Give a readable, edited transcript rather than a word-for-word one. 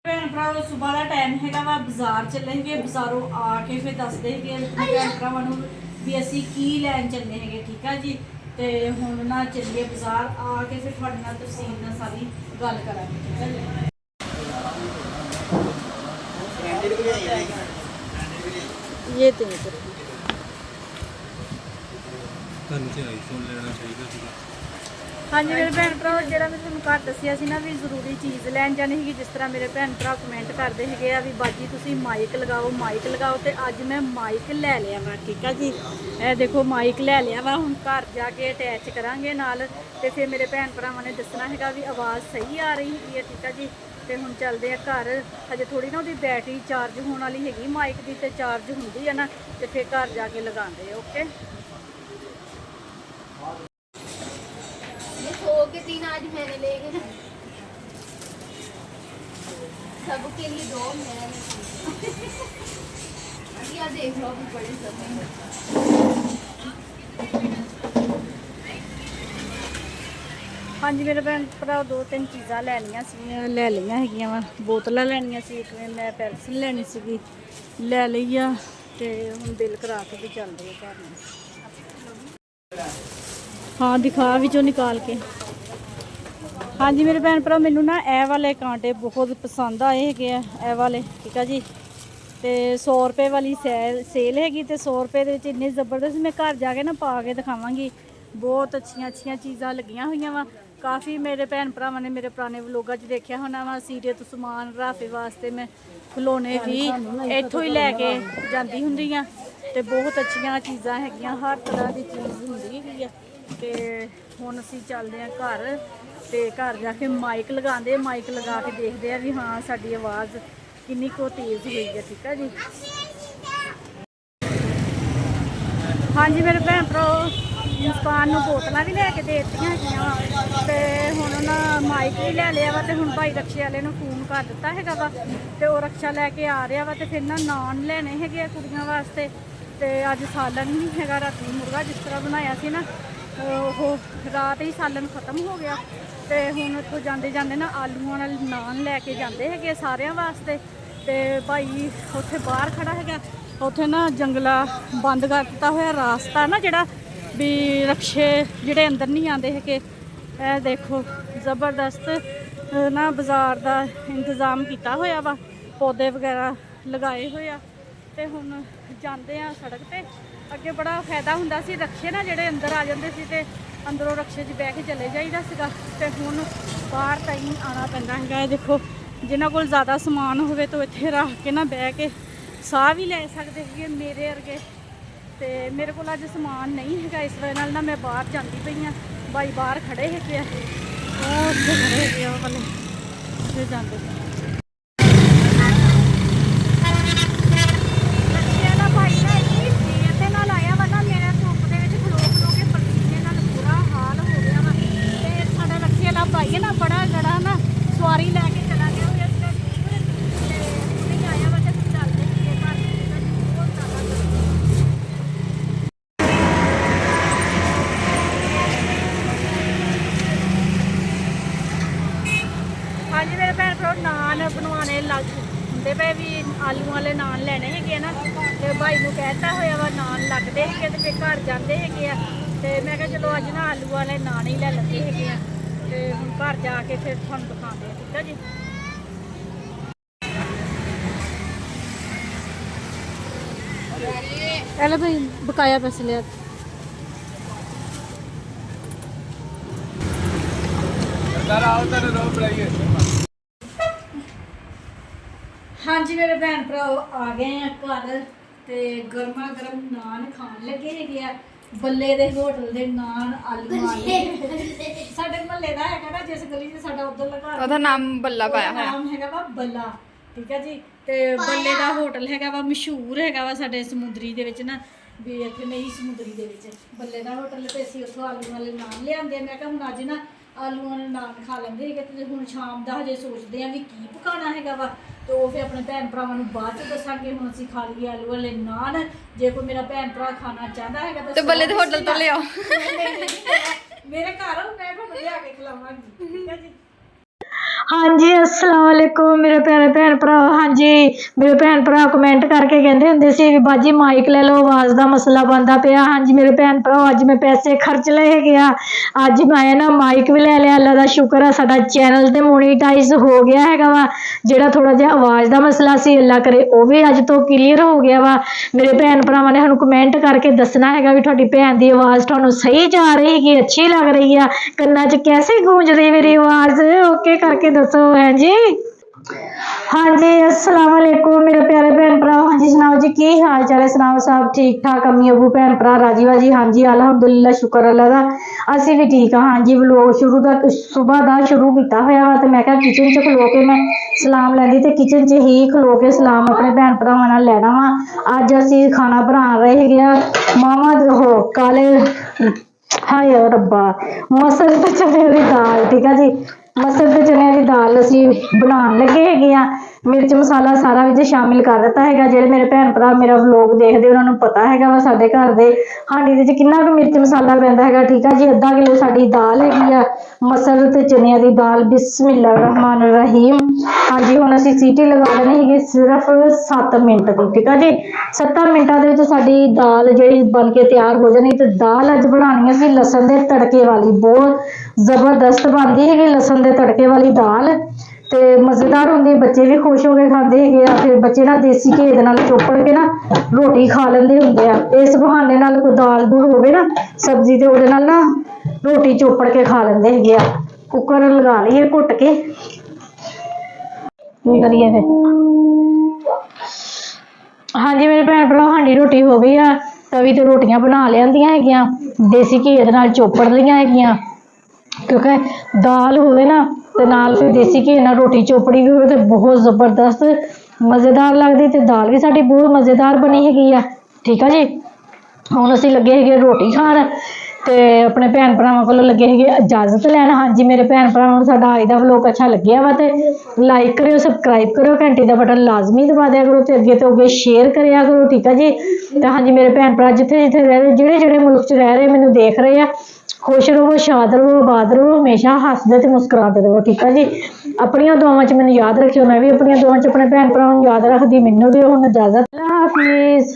ਭੈਣ ਭਰਾ ਸੁਬਾਹ ਦਾ ਟਾਈਮ ਹੈਗਾ ਵਾ ਬਾਜ਼ਾਰ ਚੱਲੇਗੇ ਬਾਜ਼ਾਰੋਂ ਆ ਕੇ ਫਿਰ ਦੱਸਦੇ ਹੈਗੇ ਆਪਣੇ ਭੈਣ ਭਰਾਵਾਂ ਨੂੰ ਵੀ ਅਸੀਂ ਕੀ ਲੈਣ ਚੱਲੇ ਹੈਗੇ ਠੀਕ ਆ ਜੀ। ਤੇ ਹੁਣ ਨਾ ਚੱਲੀਏ ਬਾਜ਼ਾਰ ਆ ਕੇ ਫਿਰ ਤੁਹਾਡੇ ਨਾਲ ਤਫਸੀਲ ਨਾਲ ਸਾਰੀ ਗੱਲ ਕਰਾਂਗੇ ਠੀਕ ਆ ਜੀ। ये तो नहीं करेगी हाँ जी मेरे भैन भरा जो मैं तुम घर दसिया ना भी जरूरी चीज़ लैन जानी है जिस तरह मेरे भैन भरा कमेंट करते हैं भी बाजी तुम माइक लगाओ तो अज मैं माइक लै लिया वा ठीक है जी। ए देखो माइक लै लिया वा हूँ घर जाके अटैच करांगे नाल ते फिर मेरे भैन भरावां ने दसना है भी आवाज़ सही आ रही है ठीक है जी। तो हम चलते हैं घर हजे थोड़ी ना वो बैटरी चार्ज होने वाली हैगी माइक की तो चार्ज होंगी है ना तो फिर घर जाके लगाते ओके। आज मैंने ले गए सबके लिए दो मैंने देख लो बड़े सब। हाँ जी मेरे भैन भरा दो तीन चीज़ा लैनिया लै लिया है वा बोतल लैनिया सी मैं पेंसिल लैनी सी लै ली आ तो हम बिल करा के भी चल रहे घर में। हाँ दिखा विचों निकाल के। हाँ जी मेरे भैन भरा मैनू ना ए वाले कांटे बहुत पसंद आए है ए वाले ठीक है जी। तो 100 रुपये वाली सेल हैगी तो 100 रुपये के इन्ने जबरदस्त मैं घर जाके ना पा के दिखावांगी। बहुत अच्छी चीज़ा लगियां हुई वा काफ़ी मेरे भैन भरावां ने मेरे पुराने व्लोगां च देखा होना वा सीरे तो समान राफे वास्ते मैं खिलौने भी इत्थों ही लैके जाती हुंदी आ ते बहुत अच्छियां चीज़ां हैगियां हर तरह की चीज़ हुंदी है। तो हुण असीं चलदे आ घर ते घर जाके माइक लगांदे माइक लगा के देखते हैं भी हाँ साडी आवाज़ किन्नी को तेज़ हुई है ठीक है जी। हाँ जी मेरे भैन भरा मुस्कान नूं बोतलां भी लैके दे दित्तियां हैगियां ते हुण ना माइक भी लै लिया वा ते हुण भाई रक्शे वाले नूं फोन कर दित्ता हैगा वा ते ओह रक्शा लैके आ रहा वा ते फिर ना नान लैने हैगे कुड़ियां वास्ते ते अज सालन नहीं हैगा राती मुर्गा जिस तरह बनाया सी ना ओह रात ही सालन खत्म हो गया ते हुण इत्थों जांदे जांदे ना आलूआं नाल नान लैके जांदे हैगे सारियां वास्ते ते भाई उत्थे बाहर खड़ा हैगा उत्थे ना जंगला बंद कर दित्ता होया रास्ता ना जिहड़ा भी रक्शे जिहड़े अंदर नहीं आते है। ए देखो ज़बरदस्त ना बाज़ार का इंतज़ाम किया होया वा पौधे वगैरह लगाए हुए आ ते हुण जांदे आ सड़क पे अगे बड़ा फायदा हुंदा सी रक्शे ना जिहड़े अंदर आ जांदे सी ते अंदरों रक्शे 'च बह के चले जाईदा सीगा ते हुण बाहर ताईं आना पैंदा हैगा। देखो जिन्हां कोल ज़्यादा समान होवे तो इत्थे रख के ना बह के साह भी लै सकदे है मेरे वर्गे ते मेरे को अज समान नहीं है इस वजह नाल ना मैं बाहर जाती पई हाँ भाई बाहर खड़े है खड़े है वाले फिर जाते भाई ना देर नाल आया वा ना मेरा धुप्प दे विच खलो खलो के पसीने नाल बुरा हाल हो गया वा ते साडा रक्शे वाला भाई है ना बड़ा जड़ा ना सवारी लैके चला गया हुआ आया वा ते चलते बहुत ज़्यादा। हाँ जी मेरे भैन भरा नान बनवाने लग होंगे पे भी आलू वाले नान लैने है ना तो भाई को कहता होया वा नान लगते है तो फिर घर जाते है तो मैं क्या चलो अज ना आलू वाले नान ही लै लेते है तो हम घर जाके फिर थोड़ा दिखाते हैं ठीक है जी। पहले भाई बकाया पैसे लिया हाँ जी मेरे भैन भरा आ गए हैं घर ते गर्मा गर्म नान खान लगे है बल्ले दे होटल दे नान आलू वाले साडे महल्ले दा हैगा ना जिस गली च साडा उधर लगा ओदा नाम बल्ला पाया होया नाम हैगा वा बल्ला ठीक है जी। ते बल्ले दा होटल हैगा वा मशहूर हैगा वा साडे समुंदरी दे विच ना भी इत्थे नहीं समुंदरी दे विच बल्ले दा होटल ते असीं उत्थों आलू वाले नान लिआंदे मैं कहा हुण अज ना आलू वाले नान खा लेंदे है ते हुण शाम दा हजे सोचदे आ भी की पकाना हैगा वा तो फिर अपने भैन भरावां नूं बाद च दस्सांगे हुण असीं खा लईए आलू वाले नान जे कोई मेरा भैन भरा खाना चाहता हैगा तो बल्ले दे होटल तो ले आओ मेरे घर मैं तुहानूं लिआ के खिलावांगी ठीक है जी। ਹਾਂਜੀ अस्सलाम वालेकुम ਮੇਰੇ ਪਿਆਰੇ ਭੈਣ ਭਰਾ। ਹਾਂਜੀ ਮੇਰੇ ਭੈਣ ਭਰਾ ਕਮੈਂਟ ਕਰਕੇ ਕਹਿੰਦੇ ਹੁੰਦੇ ਸੀ ਵੀ ਬਾਜੀ ਮਾਈਕ ਲੈ ਲਓ, ਆਵਾਜ਼ ਦਾ ਮਸਲਾ ਬਣਦਾ ਪਿਆ। ਹਾਂਜੀ ਮੇਰੇ ਭੈਣ ਭਰਾ, ਅੱਜ ਮੈਂ ਪੈਸੇ ਖਰਚ ਲਏ ਗਿਆ, ਅੱਜ ਮੈਂ ਨਾ ਮਾਈਕ ਵੀ ਲੈ ਲਿਆ। ਅੱਲਾ ਦਾ ਸ਼ੁਕਰ ਆ ਸਾਡਾ ਚੈਨਲ ਤੇ ਮੋਨੀਟਾਈਜ਼ ਹੋ ਗਿਆ ਹੈਗਾ ਵਾ। ਜਿਹੜਾ ਥੋੜਾ ਜਿਹਾ ਆਵਾਜ਼ ਦਾ ਮਸਲਾ ਸੀ, ਅੱਲਾ ਕਰੇ ਉਹ ਵੀ ਅੱਜ ਤੋਂ ਕਲੀਅਰ ਹੋ ਗਿਆ ਵਾ। ਮੇਰੇ ਭੈਣ ਭਰਾਵਾਂ ਨੇ ਸਾਨੂੰ ਕਮੈਂਟ ਕਰਕੇ ਦੱਸਣਾ ਹੈਗਾ ਵੀ ਤੁਹਾਡੀ ਭੈਣ ਦੀ ਆਵਾਜ਼ ਤੁਹਾਨੂੰ ਸਹੀ ਜਾ ਰਹੀ ਹੈਗੀ, ਅੱਛੀ ਲੱਗ ਰਹੀ ਆ, ਕੰਨਾਂ 'ਚ कैसे गूंज रही मेरी आवाज, ओके करके दसो है जी। हाँ जी अस्सलाम वालेकुम मेरे प्यारे भैन भरा। हाँ जी सुनाओ जी की हाल चाल है, सुनाओ सब ठीक ठाक, अम्मी अबू भैन भरा राजी बाजी। हाँ जी अलहमदुलिल्लाह शुक्र अल्लाह दा असी भी ठीक हाँ। हाँ जी व्लॉग शुरू का सुबह का शुरू किया होया वा, ते मैं कहा किचन च खलो के मैं सलाम लैंदी, ते किचन च ही खलो के सलाम अपने भैन भरावां नाल लैना वा। अज असी खाना बना रहे हैं मावां हो काले हाय रब्बा मसर ते चने दी दाल। ठीक है जी, मसर ते चने दी दाल असी बनाउण लगे हैगे आ। मिर्च मसाला सारा विच शामिल कर दिता है। जेडे मेरे भैन भरा मेरा व्लॉग देखते उन्होंने पता है वा साडे घर दे हांडी दे विच किन्ना क मिर्च मसाला पैंदा है। ठीक है जी, अद्धा किलो साडी दाल हैगी आ मसर ते चनिया दी दाल। बिस्मिल्लाह रहमान रहीम। हाँ जी हुण असी सीटी लगा देनी हैगी सिर्फ 7 मिनट दी। ठीक है जी, 7 मिनटां दे विच साडी दाल जिहड़ी बन के तैयार हो जानी। ते दाल अज बनानी असी लसन दे तड़के वाली, बहुत जबरदस्त बनदी हैगी लसन दे तड़के वाली दाल, ते मजेदार होंदी, बच्चे भी खुश हो के खाते हैं। फिर बच्चे ना देसी घी दे नाल चोपड़ के ना रोटी खा लेंदे हुंदे आ। इस बहाने नाल कोई दाल दूल होवे ना सब्जी, ते ओहदे नाल ना रोटी चोपड़ के खा लेंदे हैगे आ। कुकर लगा लईए घुट के की करिए फिर। हाँ जी मेरे भैन भरा हांडी रोटी हो गई आ, तवी ते रोटियां बना लियांदियां हैगियां, देसी घी दे नाल चोपड़ लईआं हैगियां, क्योंकि दाल होवे ना ते नाल फिर देसी घी नाल रोटी चोपड़ी भी होवे ते बहुत जबरदस्त मजेदार लगदी, ते दाल भी साडी बहुत मजेदार बनी हैगी आ। ठीक है जी, हुण असीं लगे हैगे रोटी खाण, ते अपने भैन भरावां कोलों लगे हैगे इजाजत लैण। हाँ जी मेरे भैन भरावां नूं साडा अज दा व्लॉग अच्छा लग्गिआ वा ते लाइक करियो, सबसक्राइब करियो, घंटी दा बटन लाजमी दबा दिया करो, ते अगे तो अगे शेयर करिया करो। ठीक है जी, ते हाँ जी मेरे भैन भरा जिथे जिथे रह रहे, जेड़े जेड़े मुल्क च रह रहे मैनूं देख रहे आ, खुश रहो, शाद रहो, आबाद रहो, हमेशा हसदे ते मुस्कुराते रहो। ठीक है जी, अपनियां दुआवां च मैनूं याद रखियो, मैं भी अपनियां दुआवां च अपने भैन भरावां नूं याद रखदी। मैनूं दिओ हुण इजाजत, अल्लाह हाफिज़।